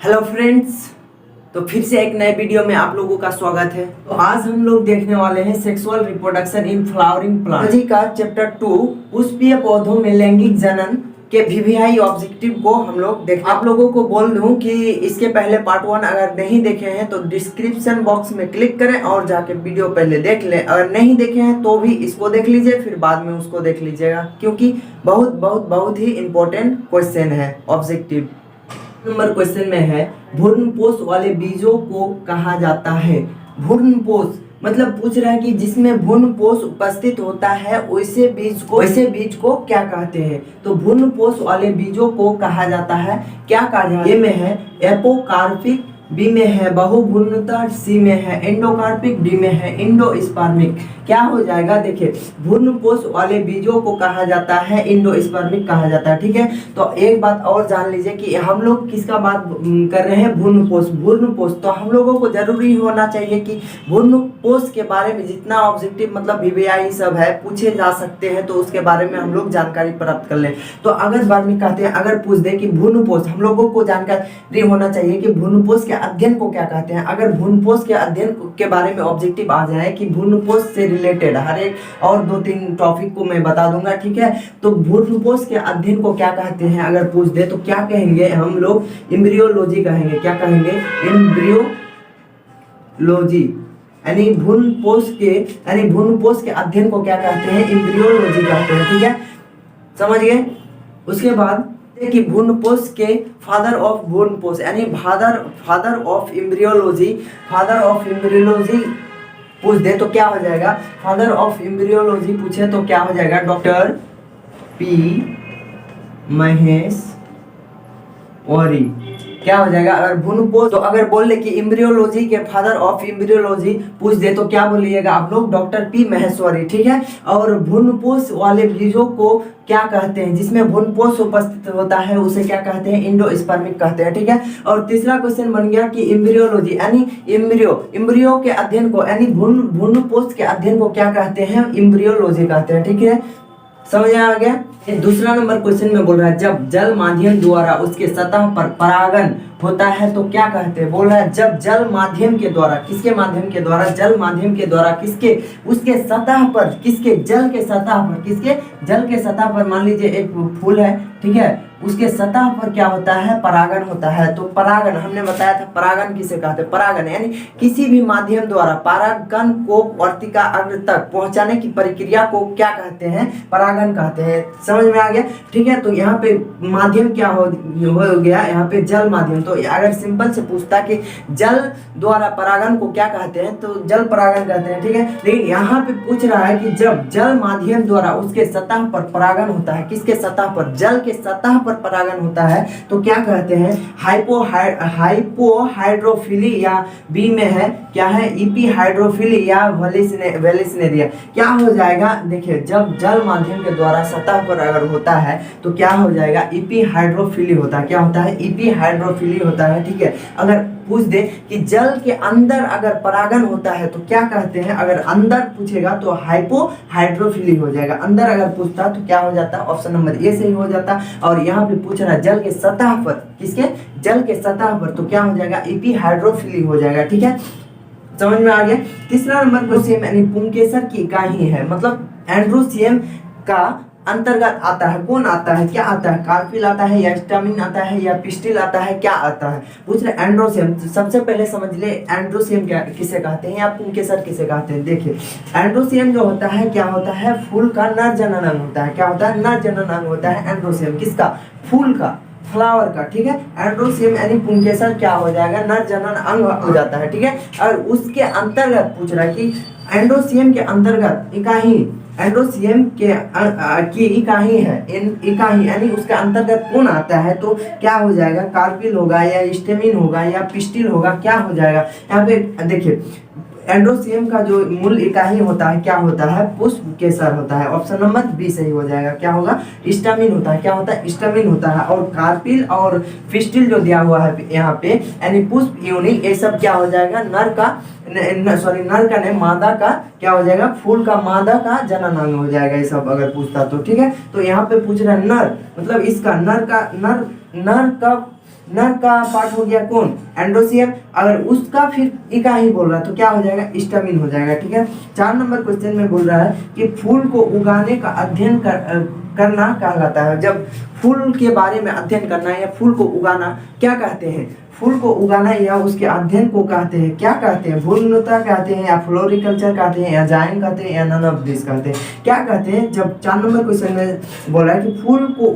Hello friends, तो फिर से एक नए वीडियो में आप लोगों का स्वागत है। तो आज हम लोग देखने वाले हैं sexual reproduction in flowering plant का चैप्टर 2 पुष्पीय पौधों में लैंगिक जनन के वीवीआई ऑब्जेक्टिव को हम लोग देख। आप लोगों को बोल दूं कि इसके पहले पार्ट 1 अगर नहीं देखे हैं तो डिस्क्रिप्शन बॉक्स में क्लिक करें और जाके वीडियो पहले देख लें। अगर नहीं देखे हैं तो भी इसको देख लीजिए, फिर बाद में उसको देख लीजिएगा, क्योंकि बहुत ही इंपॉर्टेंट क्वेश्चन है ऑब्जेक्टिव। नंबर क्वेश्चन में है भ्रूणपोष वाले बीजों को कहा जाता है। भ्रूणपोष मतलब पूछ रहा है कि जिसमें भ्रूणपोष उपस्थित होता है वैसे बीज को क्या कहते हैं। तो भ्रूणपोष वाले बीजों को कहा जाता है, क्या कहा जाता है। ए में है एपोकार्पिक, बी में है बहुभ्रूणता, सी में है एंडोकार्पिक, डी में है इंडोस्पर्मिक। क्या हो जाएगा, देखिए भ्रूणपोष वाले बीजों को कहा जाता है इंडोस्पर्मिक कहा जाता है। ठीक है, तो एक बात और जान लीजिए कि हम लोग किसका बात कर रहे हैं, भ्रूणपोष। तो हम लोगों को जरूरी होना चाहिए कि भ्रूणपोष के बारे में जितना ऑब्जेक्टिव मतलब वीवीआई सब है पूछे जा सकते हैं, तो उसके बारे में हम लोग जानकारी प्राप्त कर लें। तो अगर बार में कहते हैं, अगर पूछ दे कि भ्रूणपोष, हम लोगों को जानकारी होना चाहिए कि भ्रूणपोष के अध्ययन को क्या कहते हैं। अगर भ्रूणपोष के अध्ययन के बारे में ऑब्जेक्टिव आ जाए कि भ्रूणपोष से रिलेटेड हर एक और 2-3 टॉपिक को मैं बता दूंगा। ठीक है, तो भ्रूणपोष के अध्ययन को क्या कहते हैं अगर पूछ दे तो क्या कहेंगे हम लोग, एम्ब्रियोलॉजी कहेंगे। क्या कहेंगे, एम्ब्रियोलॉजी। यानी भ्रूणपोष के अध्ययन को क्या कहते हैं, एम्ब्रियोलॉजी कहते हैं। ठीक है, समझ गए। उसके बाद कि भ्रूणपोष के फादर ऑफ भ्रूणपोष यानी फादर ऑफ एम्ब्रियोलॉजी पूछ दे तो क्या हो जाएगा, फादर ऑफ एम्ब्रियोलॉजी पूछे तो क्या हो जाएगा, डॉक्टर पी महेश्वरी। क्या हो जाएगा अगर भ्रूणपोष, तो अगर बोल ले कि एम्ब्रियोलॉजी के फादर ऑफ एम्ब्रियोलॉजी पूछ दे तो क्या बोलिएगा आप लोग, डॉक्टर पी महेश्वरी। ठीक है, और भ्रूणपोष वाले बीजों को क्या कहते हैं, जिसमें भ्रूणपोष उपस्थित होता है उसे क्या कहते हैं, इंडोस्पर्मिक कहते हैं। ठीक है, और तीसरा क्वेश्चन बन गया कि एम्ब्रियोलॉजी यानी एम्ब्रियो के अध्ययन को यानी भ्रूणपोष के अध्ययन को क्या कहते हैं, एम्ब्रियोलॉजी कहते हैं। ठीक है, समझ आ गया। दूसरा नंबर क्वेश्चन में बोल रहा है जब जल माध्यम द्वारा उसके सतह पर परागन होता है तो क्या कहते हैं। बोल रहा है जब जल माध्यम के द्वारा, किसके माध्यम के द्वारा, जल माध्यम के द्वारा किसके, उसके सतह पर, किसके जल के सतह पर, किसके जल के सतह पर। मान लीजिए एक फूल है, ठीक है, उसके सतह पर क्या होता है, परागन होता है। तो परागन हमने बताया था, परागन किसे कहते हैं, परागन यानी किसी भी माध्यम द्वारा परागकण को वर्तिका अग्र तक पहुंचाने की प्रक्रिया को क्या कहते हैं, परागन कहते हैं। समझ में आ गया। ठीक है, तो यहाँ पे माध्यम क्या हो गया, यहाँ पे जल माध्यम। तो अगर सिंपल से पूछता कि जल द्वारा परागन को क्या कहते हैं तो जल परागन कहते हैं। ठीक है, लेकिन यहाँ पे पूछ रहा है कि जब जल माध्यम द्वारा उसके सतह पर परागन होता है, किसके सतह पर, जल के सतह पर परागन होता है तो क्या कहते हैं, हाइपोहाइड्रोफिली, या बी में है क्या है, इपीहाइड्रोफिली या वेलिसनेरिया। क्या हो जाएगा, देखिए जब जल माध्यम के द्वारा सतह पर अगर होता है तो क्या हो जाएगा, इपीहाइड्रोफिली होता है। क्या होता है, इपीहाइड्रोफिली होता है। ठीक है, अगर पूछ दे कि जल के अंदर अगर परागन होता है तो क्या कहते हैं, अगर अंदर पूछेगा तो हाइपोहाइड्रोफिली हो जाएगा। अंदर अगर पूछता तो क्या हो जाता, ऑप्शन नंबर ए सही हो जाता। और यहाँ पे पूछ रहा है जल के सतह पर, किसके, जल के सतह पर, तो क्या हो जाएगा, इपीहाइड्रोफिली हो जाएगा। ठीक है, समझ में आ गया। तीसरा नंबर क्वेश्चन यानी पुंकेसर की इकाई है, मतलब एंड्रोसियम का अंतर्गत आता है, कौन आता है, क्या आता है, कार्पिल आता है या स्टामिन आता है या पिस्टिल आता है, क्या आता है। पूछ रहे एंड्रोसियम। सबसे पहले समझ ले एंड्रोसियम क्या किसे कहते हैं या पुंकेसर किसे कहते हैं। देखिए एंड्रोसियम जो होता है क्या होता है, फूल का नर जनन अंग होता है। क्या होता है, नर जनन अंग होता है एंड्रोसियम, किसका, फूल का, फ्लावर का। ठीक है, एंड्रोसियम यानी पुंकेसर क्या हो जाएगा, नर जनन अंग हो जाता है। ठीक है, और उसके अंतर्गत पूछ रहा है कि एंड्रोसियम के अंतर्गत इकाई, एंड्रोसियम के की इकाई है, इकाई यानी उसके अंतर्गत कौन आता है तो क्या हो जाएगा, कार्पिल होगा या स्टेमिन होगा या पिस्टिल होगा, क्या हो जाएगा। यहाँ पे देखिए एंड्रोसियम का जो मूल इकाई होता है क्या होता है, पुष्प केसर होता है। ऑप्शन नंबर बी सही हो जाएगा। क्या होगा, स्टामिन होता है। क्या होता है, स्टामिन होता है। और कार्पिल और फिस्टिल जो दिया हुआ है यहाँ पे यानी पुष्प योनि, ये सब क्या हो जाएगा, नर का नर का नहीं, मादा का क्या हो जाएगा, फूल का मादा का जनन अंग हो जाएगा। ये सब अगर पूछता तो ठीक है। तो यहाँ पे पूछ रहा है नर, मतलब इसका नर का नर का पार्ट हो गया कौन, एंडोसियम। अगर उसका फिर इका ही बोल रहा है तो क्या हो जाएगा, स्टैमिन हो जाएगा। ठीक है, 4 नंबर क्वेश्चन में बोल रहा है कि फूल को उगाने का अध्ययन करना कहलाता है। जब फूल के बारे में अध्ययन करना या फूल को उगाना क्या कहते हैं, फूल को उगाना या उसके अध्ययन को कहते हैं, क्या कहते हैं, भ्रूणता कहते हैं या फ्लोरिकल्चर कहते हैं या जायन कहते हैं या नन ऑफ दिस कहते हैं, क्या कहते हैं। जब 4 नंबर क्वेश्चन में बोला है कि फूल को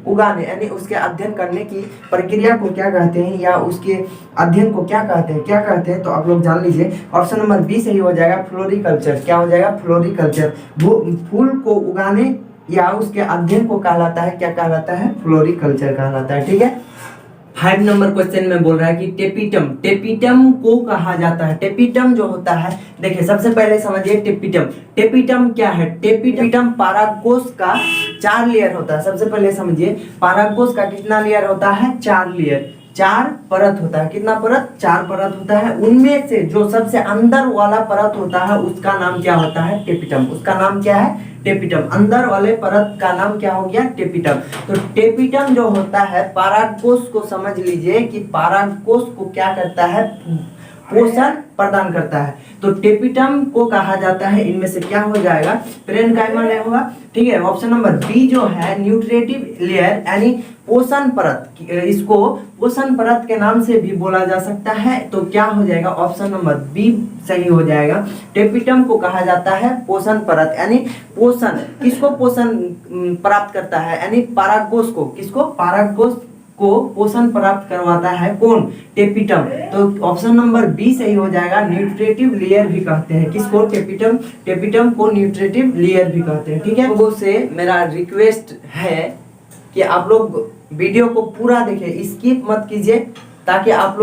उगाने यानी उसके अध्ययन करने की प्रक्रिया को क्या कहते हैं या उसके अध्ययन को क्या कहते हैं, तो आप लोग जान लीजिए ऑप्शन नंबर बी सही हो जाएगा, फ्लोरिकल्चर। क्या हो जाएगा, फ्लोरिकल्चर। फूल को उगाने या उसके अध्ययन को कहलाता है, क्या कहलाता है, फ्लोरिकल्चर कहलाता है। ठीक है, 5 नंबर क्वेश्चन में बोल रहा है कि टेपिटम को कहा जाता है। टेपिटम जो होता है, देखिए सबसे पहले समझिए टेपिटम क्या है। टेपिटम परागकोश का 4 लेयर होता है। सबसे पहले समझिए परागकोश का कितना लेयर होता है, 4 लेयर, 4 परत होता है। कितना परत, 4 परत होता है। उनमें से जो सबसे अंदर वाला परत होता है उसका नाम क्या होता है, टेपिटम। उसका नाम क्या है, टेपिटम। अंदर वाले परत का नाम क्या हो गया, टेपिटम। तो टेपिटम जो होता है परागकोश को समझ लीजिए कि परागकोश को क्या करता है, पोषण प्रदान करता है। तो टेपिटम को कहा जाता है, इनमें से क्या हो जाएगा, पेरेन्काइमा नहीं होगा। ठीक है, ऑप्शन नंबर बी जो है न्यूट्रिटिव लेयर यानी पोषण परत, इसको पोषण परत के नाम से भी बोला जा सकता है। तो क्या हो जाएगा, ऑप्शन नंबर बी सही हो जाएगा। टेपिटम को कहा जाता है पोषण परत, यानी पोषण किसको पोषण प्राप्त करता है, यानी परागकोश को, किसको, परागकोश को पोषण प्राप्त करवाता है कौन, टेपिटम। तो ऑप्शन नंबर बी सही हो जाएगा। न्यूट्रिटिव लेयर भी कहते हैं किसको, टेपिटम को न्यूट्रिटिव लेयर भी कहते हैं। ठीक है, लोगों से मेरा रिक्वेस्ट है कि आप लोग वीडियो को पूरा देखें, स्किप मत कीजिए, ताकि आप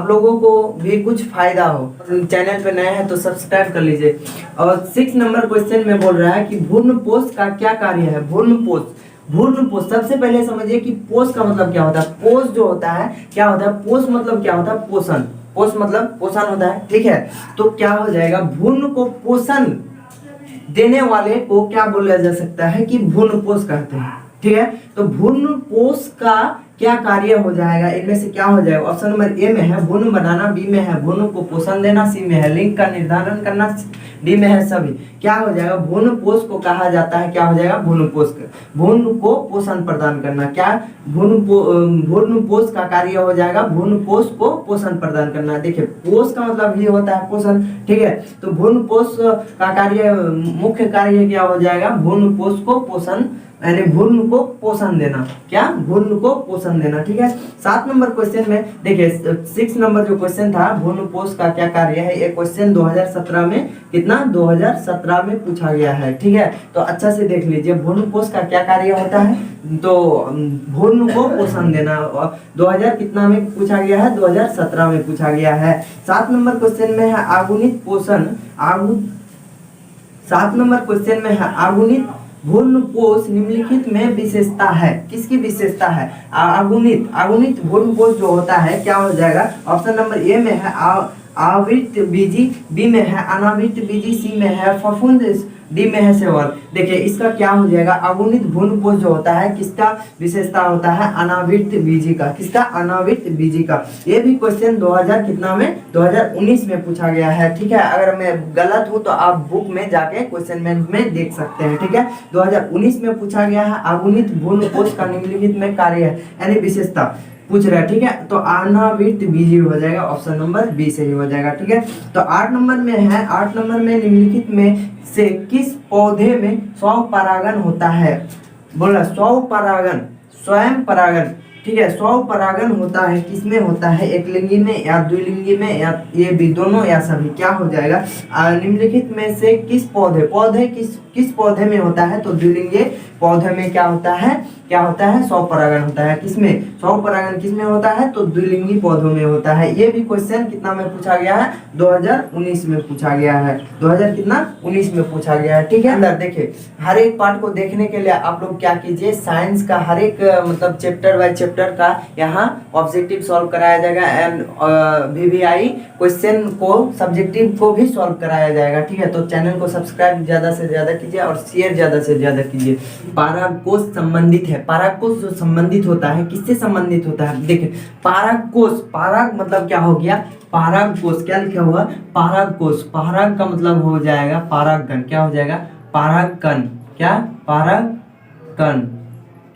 लोगों को भी कुछ फायदा हो। चैनल पे नए हैं तो सब्सक्राइब कर लीजिए। और 6 नंबर क्वेश्चन में बोल रहा है कि भ्रूणपोष का क्या कार्य है। भ्रूणपोष सबसे पहले समझिए कि पोष का मतलब क्या होता है। पोष जो होता है क्या होता है, पोष मतलब क्या होता है, पोषण। पोष मतलब पोषण होता है। ठीक है, तो क्या हो जाएगा, भ्रूण को पोषण देने वाले को क्या बोला जा सकता है कि भ्रूणपोष कहते हैं। ठीक है, तो भ्रूणपोष का क्या कार्य हो जाएगा, इनमें से क्या हो जाएगा। ऑप्शन नंबर ए में है भ्रूण बनाना, बी में है भ्रूण को पोषण देना, सी में है लिंग का निर्धारण करना, डी में है सभी। क्या हो जाएगा, भ्रूणपोष को कहा जाता है, क्या हो जाएगा, भ्रूणपोष। भ्रूण को पोषण प्रदान करना, क्या भ्रूणपोष का कार्य हो जाएगा भ्रूणपोष को पोषण प्रदान करना। देखिए पोष का मतलब ही होता है पोषण। ठीक है, तो भ्रूणपोष का कार्य, मुख्य कार्य क्या हो जाएगा, भ्रूणपोष को पोषण, यानी भ्रूण को पोषण देना, क्या, भ्रूण को पोषण देना। ठीक है, 7 नंबर क्वेश्चन में देखिए 6 नंबर जो क्वेश्चन था भ्रूणपोष का क्या कार्य है, ये क्वेश्चन 2017 में, कितना, 2017 में पूछा गया है। ठीक है, तो अच्छा से देख लीजिए भ्रूणपोष का क्या कार्य होता है, तो भ्रूण को पोषण देना। 2000 कितना में पूछा गया है, 2017 में पूछा गया है। 7 नंबर क्वेश्चन में है आगुनित पोषण, 7 नंबर क्वेश्चन में है आगुनित भ्रूणपोष निम्नलिखित में विशेषता है, किसकी विशेषता है, आगुनित भ्रूणपोष जो होता है क्या हो जाएगा। ऑप्शन नंबर ए में है आवृत बीजी, बी में है अनावृत बीजी, सी में है फफूंद, डी में है सेवल। देखिए इसका क्या हो जाएगा, अगुणित भ्रूणपोष जो होता है किसका विशेषता होता है, अनावृत बीजी का, किसका, अनावृत बीजी का। ये भी क्वेश्चन 2000 कितना में, 2019 में पूछा गया है। ठीक है, अगर मैं गलत हूं तो आप बुक में जाके क्वेश्चन में देख सकते हैं। ठीक है, 2019 में पूछा गया है अगुणित भ्रूणपोष का निम्नलिखित में कार्य है, यानी विशेषता पूछ रहा है। ठीक है, तो अनावृत बीजी हो जाएगा, ऑप्शन नंबर बी सही हो जाएगा। ठीक है, तो 8 नंबर में है, 8 नंबर में निम्नलिखित में से किस पौधे में स्वपरागण होता है, बोला स्वपरागण, स्वयं परागण। ठीक है, स्वपरागण होता है किसमें होता है, एक लिंगी में या द्विलिंगी में, या ये भी दोनों या सभी। क्या हो जाएगा, निम्नलिखित में से किस पौधे किस पौधे में होता है, तो द्विलिंगी पौधे में क्या होता है, स्वपरागण होता है। किसमें, स्वपरागण किसमें होता है, तो द्विलिंगी पौधों में होता है। ये भी क्वेश्चन कितना में पूछा गया है, 2019 में पूछा गया है, 2019 में पूछा गया है। ठीक है, अंदर देखिए हर एक पार्ट को देखने के लिए आप लोग क्या कीजिए, साइंस का हर एक मतलब चैप्टर बाय चैप्टर का यहाँ ऑब्जेक्टिव सॉल्व कराया जाएगा एंड VVI क्वेश्चन को सब्जेक्टिव को भी सॉल्व कराया जाएगा। ठीक है, तो चैनल को सब्सक्राइब ज्यादा से ज्यादा कीजिए और शेयर ज्यादा से ज्यादा कीजिए। पाराकोष संबंधित है। पाराकोष जो संबंधित होता है किससे संबंधित होता है? देखिए पाराकोष, पाराग मतलब क्या हो गया? पाराकोष। क्या लिखा हुआ? पाराकोष। पाराग का मतलब हो जाएगा पारागण। क्या हो जाएगा? पारागण। क्या? पारागण।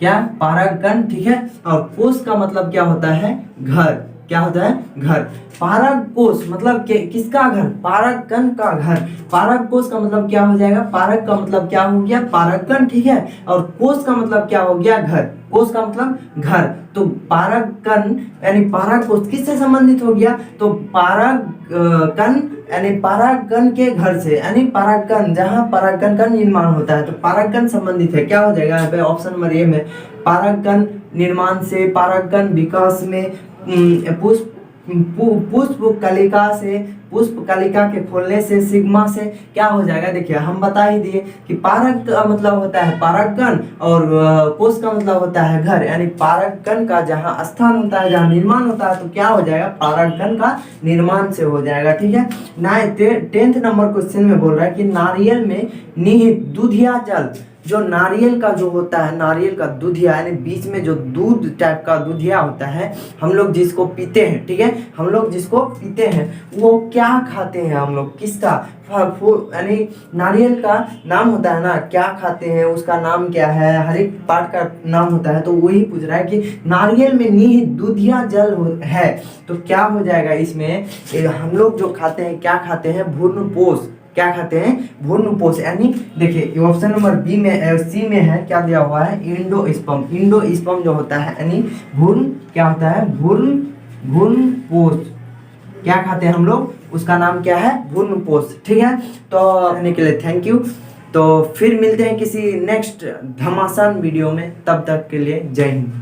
क्या? पारागण। ठीक है। और कोष का मतलब क्या होता है? घर। क्या होता है? घर। पाराकोष मतलब किसका घर? पारागण का घर। पाराकोष का मतलब क्या हो जाएगा? पारक का मतलब क्या हो गया? पारागण। ठीक है। और कोष का मतलब क्या हो गया? घर। कोष का मतलब घर। तो पारागण यानी पाराकोष किससे संबंधित हो गया? तो पारागण यानी परागण के घर से, यानी परागण जहाँ परागण का निर्माण होता है तो परागण संबंधित है। क्या हो जाएगा यहाँ पे? ऑप्शन नंबर ए में परागण निर्माण से, परागण विकास में, पुष्प पुष्प कलिका से, पुष्प कलिका के खोलने से, सिग्मा से क्या हो जाएगा? देखिए हम बता ही दिए कि पारक का मतलब होता है परागण और कोष का मतलब होता है घर, यानी परागण का जहाँ स्थान होता है, जहाँ निर्माण होता है तो क्या हो जाएगा? परागण का निर्माण से हो जाएगा। ठीक है। 10th नंबर क्वेश्चन में बोल रहा है कि नारियल में निहित दूधिया जल, जो नारियल का जो होता है, नारियल का दूधिया यानी बीच में जो दूध टाइप का दूधिया होता है, हम लोग जिसको पीते हैं, ठीक है, हम लोग जिसको पीते हैं वो क्या खाते हैं? हम लोग किसका? यानी नारियल का नाम होता है ना, क्या खाते हैं, उसका नाम क्या है, हर एक पार्ट का नाम होता है। तो वही पूछ रहा है कि नारियल में निहित दूधिया जल है तो क्या हो जाएगा इसमें? हम लोग जो खाते हैं क्या खाते हैं? भ्रूणपोष। क्या खाते हैं? भ्रूणपोष। यानी देखिए ऑप्शन नंबर बी में सी में है, क्या दिया हुआ है? इंडोस्पर्म। इंडोस्पर्म जो होता है यानी भ्रूण, क्या होता है? भ्रूणपोष। क्या खाते हैं हम लोग? उसका नाम क्या है? भ्रूणपोष। ठीक है। तो रहने के लिए थैंक यू। तो फिर मिलते हैं किसी नेक्स्ट घमासान वीडियो में, तब तक के लिए जय हिंद।